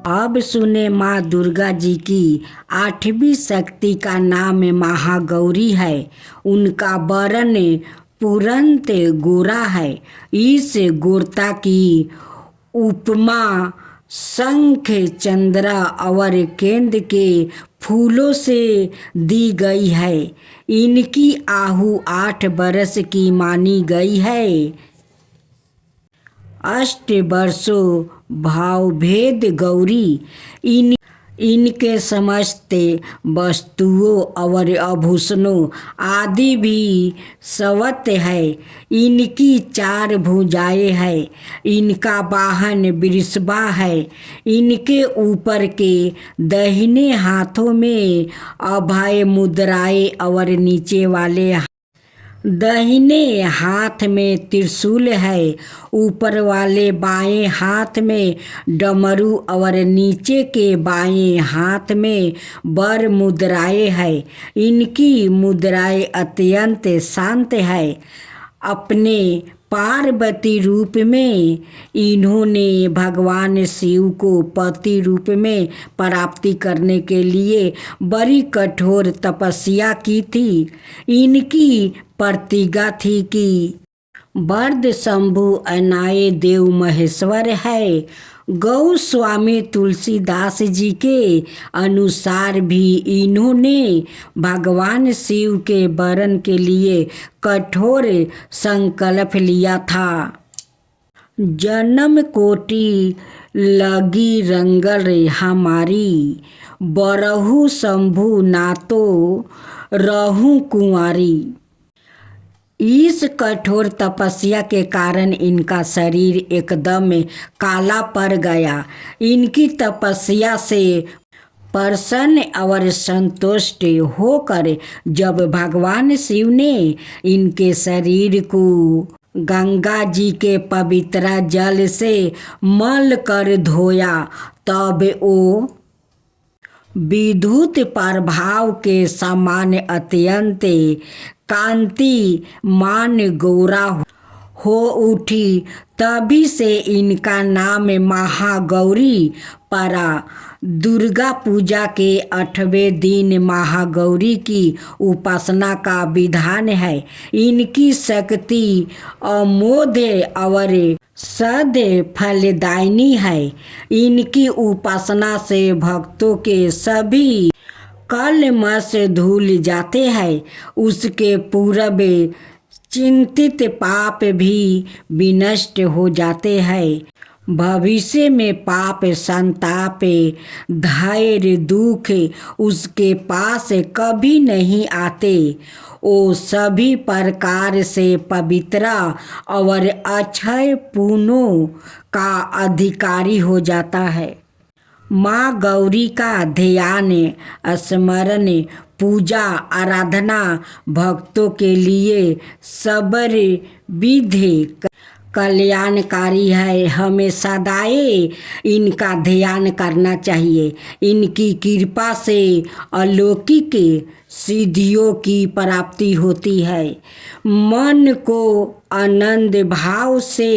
अब सुने माँ दुर्गा जी की 8वीं शक्ति का नाम महागौरी है। उनका वर्ण पुरंत गोरा है। इस गोरता की उपमा शंख चंद्रा और केंद्र के फूलों से दी गई है। इनकी आयु 8 वर्ष की मानी गई है। अष्ट वर्षों भावभेद गौरी इनके समस्त वस्तुओं और आभूषणों आदि भी सवत है। इनकी 4 भुजाएं है। इनका वाहन वृषभा है। इनके ऊपर के दाहिने हाथों में अभय मुद्राएं और नीचे वाले दाहिने हाथ में त्रिशूल है। ऊपर वाले बाएं हाथ में डमरू और नीचे के बाएं हाथ में वर मुद्राएं है। इनकी मुद्राएं अत्यंत शांत है। अपने पार्वती रूप में इन्होंने भगवान शिव को पति रूप में प्राप्ति करने के लिए बड़ी कठोर तपस्या की थी। इनकी प्रतिज्ञा थी कि वर्द शंभु अनाय देव महेश्वर है। गौस्वामी तुलसीदास जी के अनुसार भी इन्होंने भगवान शिव के वरण के लिए कठोर संकल्प लिया था। जन्म कोटि लगी रंगल हमारी, बरहु शंभु नातो रहूं कुंवारी। इस कठोर तपस्या के कारण इनका शरीर एकदम काला पड़ गया। इनकी तपस्या से प्रसन्न और संतुष्ट होकर जब भगवान शिव ने इनके शरीर को गंगा जी के पवित्र जल से मल कर धोया, तब वो विद्युत प्रभाव के समान अत्यंत कांति मान गोरा हो उठी। तभी से इनका नाम महागौरी पड़ा। दुर्गा पूजा के 8वें दिन महागौरी की उपासना का विधान है। इनकी शक्ति अमोघ और सद फलदायिनी है। इनकी उपासना से भक्तों के सभी कलमश धुल जाते हैं। उसके पूर्व चिंतित पाप भी विनष्ट हो जाते हैं। भविष्य में पाप संताप धैर्य दुख उसके पास कभी नहीं आते। वो सभी प्रकार से पवित्र और अक्षय पुण्यों का अधिकारी हो जाता है। माँ गौरी का ध्यान स्मरण पूजा आराधना भक्तों के लिए सबर विधि कल्याणकारी है। हमें सदाए इनका ध्यान करना चाहिए। इनकी कृपा से अलौकिक सिद्धियों की प्राप्ति होती है। मन को आनंद भाव से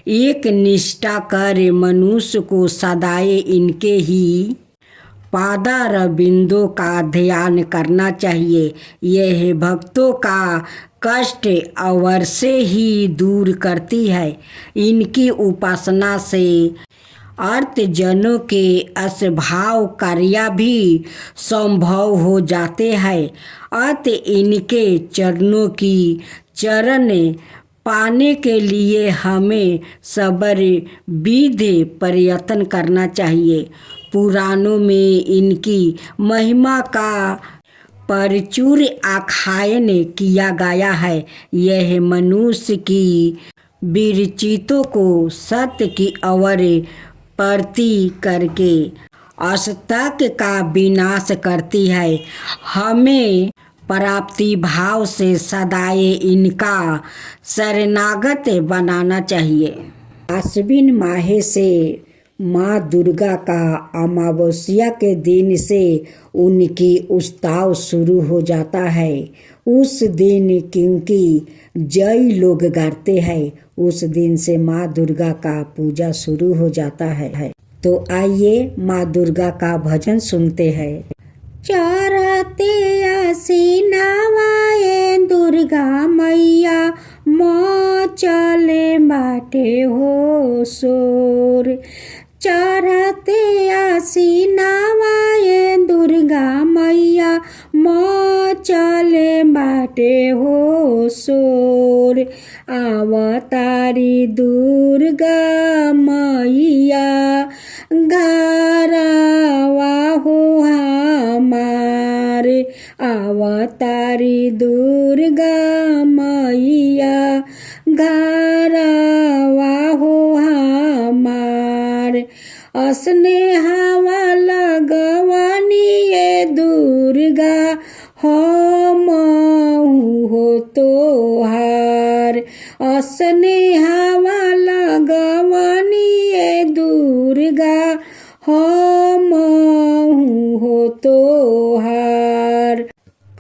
एक निष्ठा कर मनुष्य को सदाए इनके ही पादारविंदों का ध्यान करना चाहिए। यह भक्तों का कष्ट अवश्य ही दूर करती है। इनकी उपासना से अर्तजनों के असभाव कार्य भी संभव हो जाते हैं। अत इनके चरणों की चरण पाने के लिए हमें सबर विधि प्रयत्न करना चाहिए। पुराणों में इनकी महिमा का प्रचुर आख्यान किया गया है। यह मनुष्य की विरचितों को सत्य की ओर प्रति करके असत्य का विनाश करती है। हमें प्राप्ति भाव से सदाए इनका शरणागत बनाना चाहिए। आश्विन माह से माँ दुर्गा का अमावस्या के दिन से उनकी उत्सव शुरू हो जाता है। उस दिन क्योंकि जय लोग गाते हैं, उस दिन से माँ दुर्गा का पूजा शुरू हो जाता है। तो आइए माँ दुर्गा का भजन सुनते हैं। चरते आसीनावाए दुर्गा मैया चले बाटे हो सोर। चरते आसीनावाए दुर्गा मैया चले बाटे हो सोर। अवतारी दुर्गा मैया घरवा हो हमारे। अवतारी दुर्गा मैया घरवा हो हमार। स्नेहवा लगवनी ये दुर्गा हम हो तोहार। स्नेहवा लगवनी ये दुर्गा हम हो तोहार।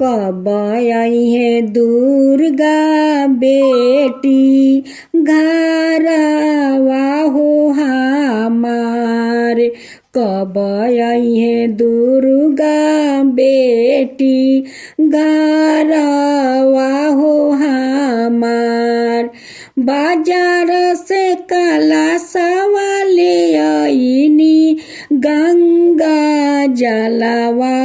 कब आई है दुर्गा बेटी घरवा हो हमार। कब आई है दुर्गा बेटी घरवा हो हमार। बाजार से काला सवाले आईनी गंगा जलवा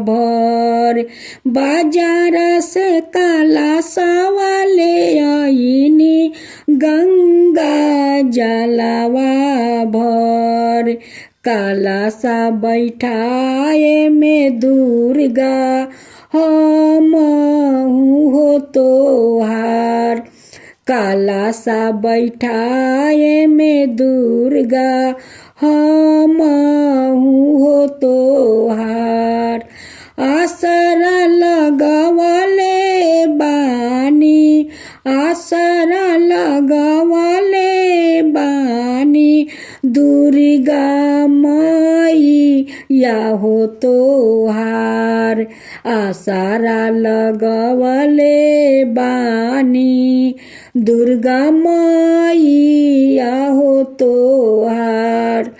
भर। बाजार से काला सवाले आईनी गंगा जलवा भर। काला सा बैठाए में दुर्गा हम हो तोहार। काला सा बैठाए में दुर्गा हम हो तोहार। आसरा लगवले बानी। आसरा लगवले बानी दुर्गा मैया हो तोहार। आसरा लगवले बानी दुर्गा मैया हो तोहार।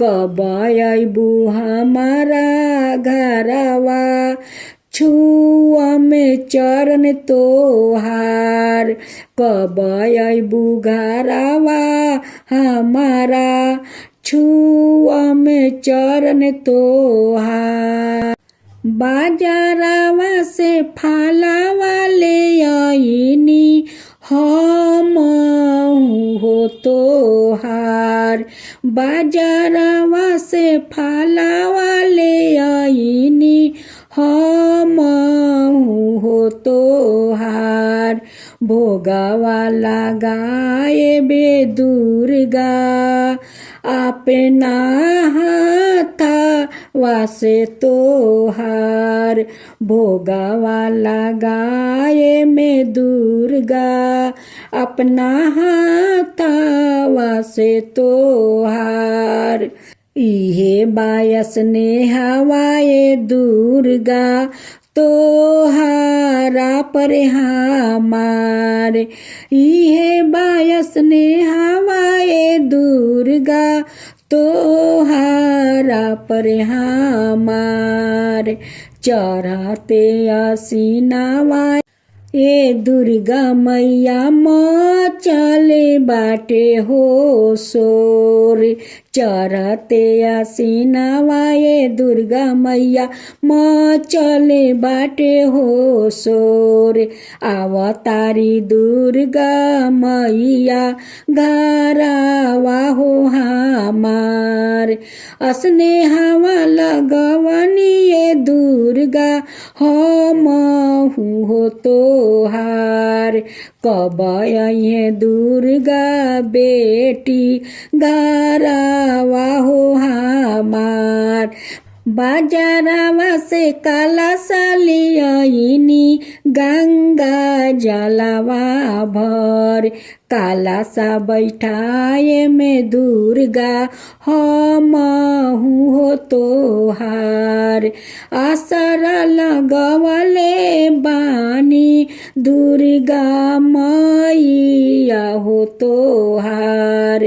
कब अबू हमारा घरवा छुआ में चरण तोहार। कब अबू घरवा हमारा छुआ में चरण तोहार। बाजारवा से फलवा ले आईनी हम हो तोहार। बाजारवा से फलवा ले आईनी हम हो तोहार। भोगवा लगाए बे दुर्गा अपना हाथवा से तोहार। भोगवा लगाए में दुर्गा अपना हाथवा से तोहार। इहे बायस ने हवाए दुर्गा तोहारा पर हमार। इहे बायस ने हवाए दुर्गा तोहारा पर हमार। चढ़ते आसीनावा ए दुर्गा मैया चले बाटे हो सोर। चढ़ते आसीनावा ए दुर्गा मैया चले बाटे हो सोर। अवतारी दुर्गा मैया घरवा हो हमार। स्नेहवा लगवनी ए दुर्गा हम हो तोहार। कब आई दुर्गा बेटी घरवा हो हमार। बाजारवा से काला साली आईनी गंगा जलवा भर। काला सा बैठाए में दुर्गा हमहु हो तोहार। आसरा लगवले बानी दुर्गा मैया हो तोहार।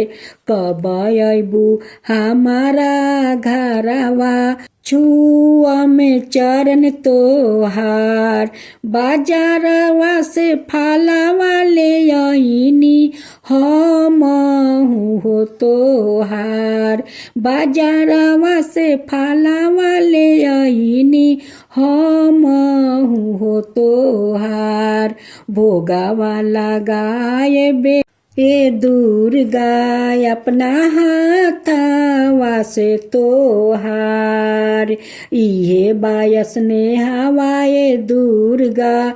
कब अबू हमारा घरवा छुआ में चरण तोहार। बाजारवा से फलवा ले आईनी हमहु हो तोहार। बाजारवा से फलवा ले आईनी हमहु हो तोहार। भोगावा लगाए बे ए दुर्गा अपना हाथवा से तोहार। इहे बायस ने हवाए दुर्गा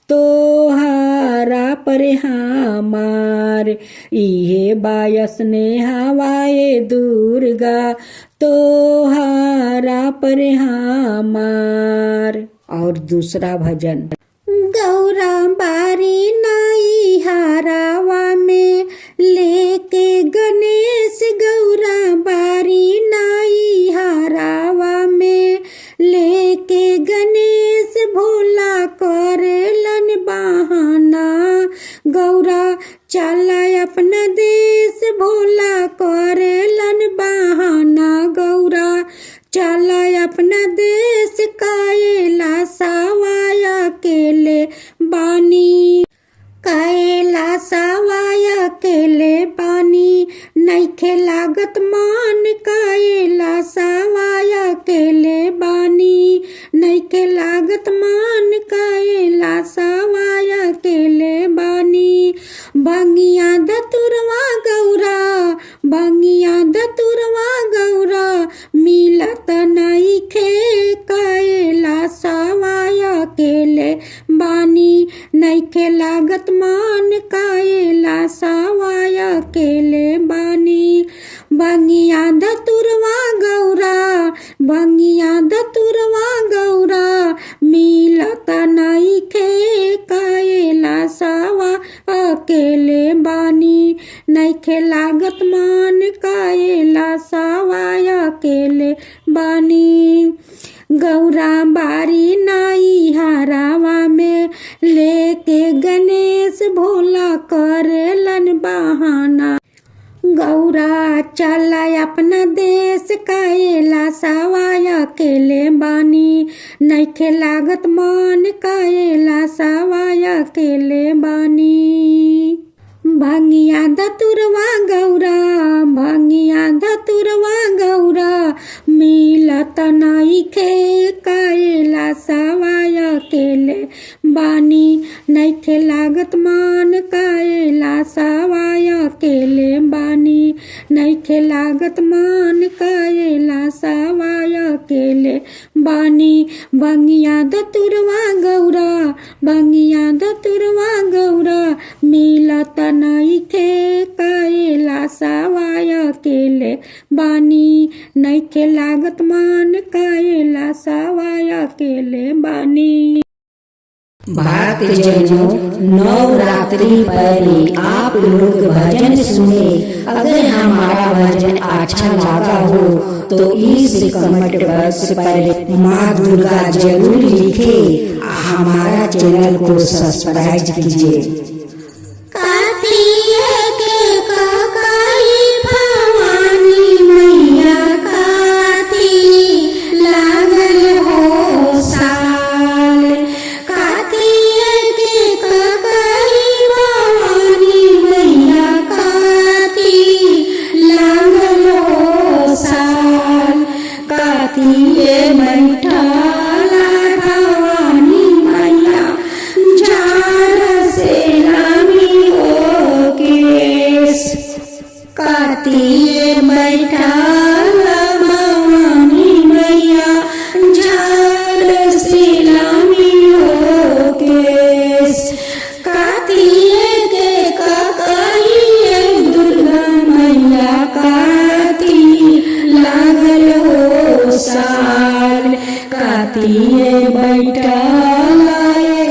तोहारा पर हमार। इहे बायस ने हवाए दुर्गा तोहारा पर हमार। और दूसरा भजन। गौरा बारी नाई हारावा में लेके गणेश। गौरा बारी नाई हारावा में लेके गणेश। भोला करेलन बहाना गौरा चला अपना देश। भोला करेलन बहाना गौरा चला अपना देश। कायला सवाया केले बानी कायला सवाया केले बानी नइखे लागत मान। कायला सवाया केले बानी नइखे लागत मान। कायला सवाया केले बानी। भंगिया धतुरवा गौरा भंगिया धतुरवा गौरा मिलत नइखे। कायला सवाया केले बानी नइखे लागत मान। कायला सवाया केले बानी। भंगिया धतुरवा गौरा भंगिया धतुरवा गौरा मिलत नइखे। कायला सवा अकेले बानी नइखे लागत मान। कायला सवाया अकेले बानी। गौरा बारी नाई हारावा में लेके गणेश। भोला करेलन बहाना गौरा चला अपना देश। कायला सवाया केले बानी नइखे लागत मान। कायला सवाया केले बानी। भंगिया धतुरवा गौरा भंगिया धतुरवा गौरा मिलत नइखे। कायला सवाया केले बानी नइखे लागत मान। कायला सवाया केले बानी नइखे लागत मान। कायला सवाया केले बानी। भंगिया धतुरवा गौरा भंगिया धतुरवा गौरा मिलत नइखे। कायला सवाया केले बानी नइखे लागत मान। कायला सवाया केले बानी। भक्तजनों नवरात्रि पर आप लोग भजन सुने। अगर हमारा भजन अच्छा लगा हो तो इस कमेंट बॉक्स पर माँ दुर्गा जरूर लिखे। हमारा चैनल को सब्सक्राइब कीजिए।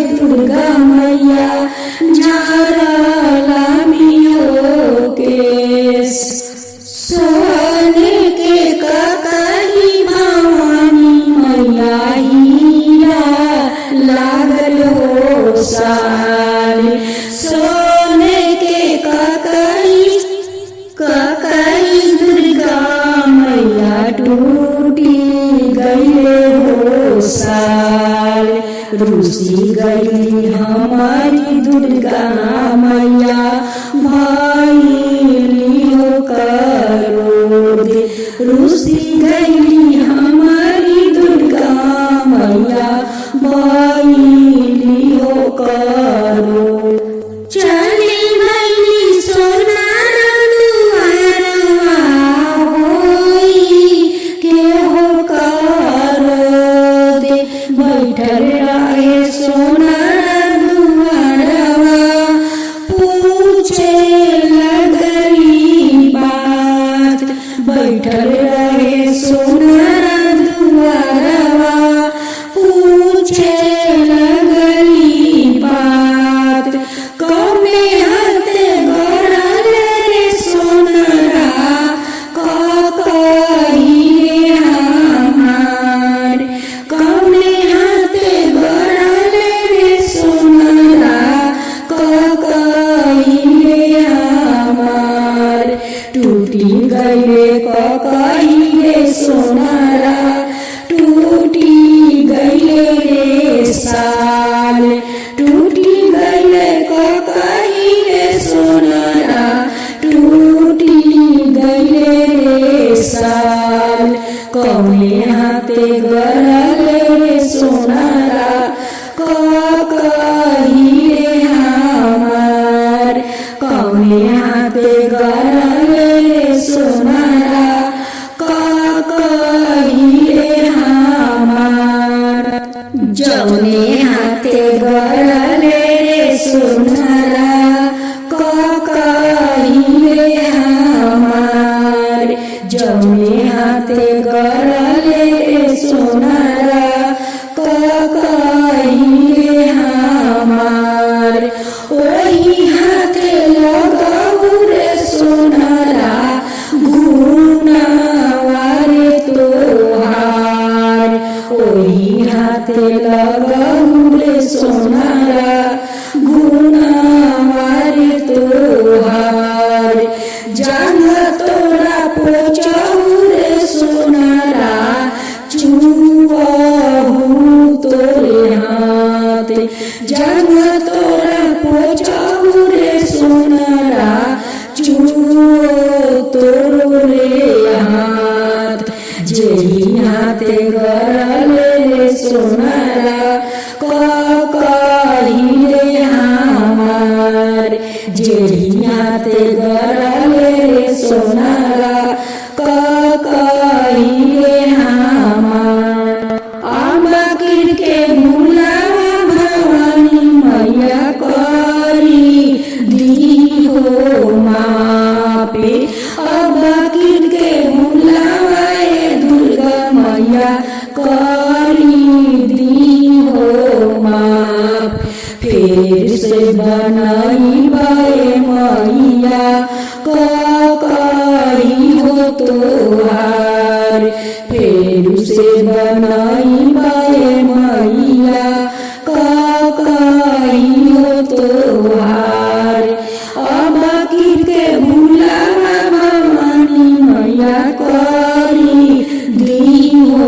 दुर्गा मैया झारा लामी रुसी गई हमारी दुर्गा मैया भइली हो क्रोध। रुसी गई हमारी दुर्गा मैया भइली हो क्रोध। चली गई सोनार दुआरवा होई के हो क्रोध। बैठल रहे सोनार दुआरवा पूछे लगली बात। बैठल रहे सोनार दुआरवा पूछे लगली बात। कौने हाथे गड़ल रे सोनारा कही रे हमार। कौने हाथे गड़ल रे सोनारा कही रे हमार। टूटी गईले कही रे सोनारा टूटी गईले रे साल। टूटी गईले कही रे सोनारा टूटी गईले रे साल। कौने हाथे गड़ल रे सोनारा कही रे हमार। कौने हाथे गड़ल रे सोनारा कही रे हमार। जौने हाथे गड़ल रे सोनारा कही रे हमार। जौने हाथे गड़ल रे सोनारा कही रे हमार। ओही हाथे लगाऊ रे सोनारा गुनावा रे तोहार। ओही हाथे लगाऊ रे सोनारा गुनावा रे तोहार। जांग तोरा पोछऊ रे सोनारा चुआहू तोरे हाथ। जांग तोरा पोछऊ रे सोनारा चुओ तोरो रे हाथ। जेही हाथे गड़ल रे सोनारा कही रे हमार। जेही हाथे गड़ल रे सोनारा कही रे हमार। आमगिर के भुलावा भवानी मैया करी दी हो मापे। आमगिर के भुलावा दुर्गा मैया करी दी हो माप। फिर से बनाई बाए मैया कही हो तोहार। फिर से बनाई बाए मैया कही हो तोहार। आमगिर के भुलावा भवानी मैया करी दी हो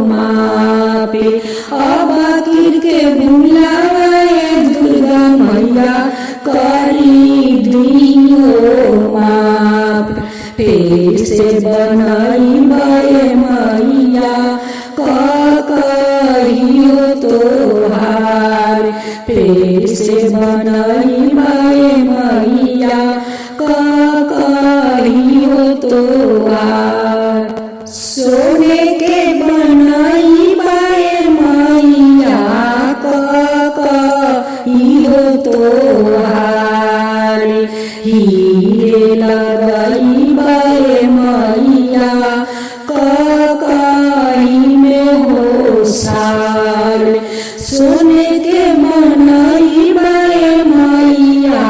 मापे। आमगिर के भुलावा दुर्गा मैया करी दी हो माप। फिर से बनाई बाए मैया कही हो तोहार। फिर से बनाई बाए मैया कही हो तोहार। सोने के बनाई बाए मैया कही हो तोहार। हीरे लगाई बाए मैया कही में हो साल। सोने के बनाई बाए मैया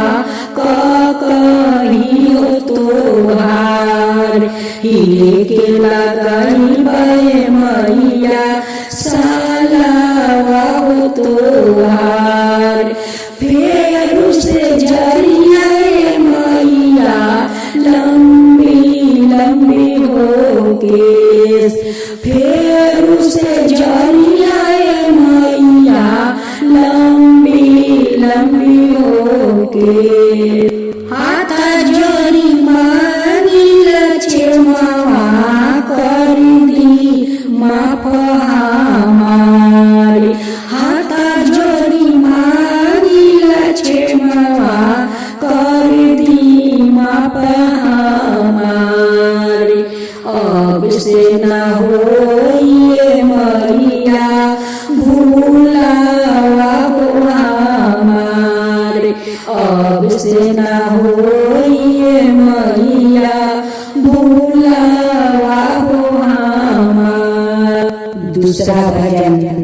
कही हो तोहार। हीरे के लगाई बाए मैया सालावा हो तोहार। फेर से जरिया मैया लंबी लंबी हो केस। फेर से जरिया मैया जोरी मांगिल क्षमा कर दी माफ हमारे, हाथ जोड़ी मांगिल क्षमा कर दी माफ हमारे। अब से न होइए मैया भूलावा हो हमारे, अब से न होइए मैया भूलावा हो हमारे। दूसरा भजन।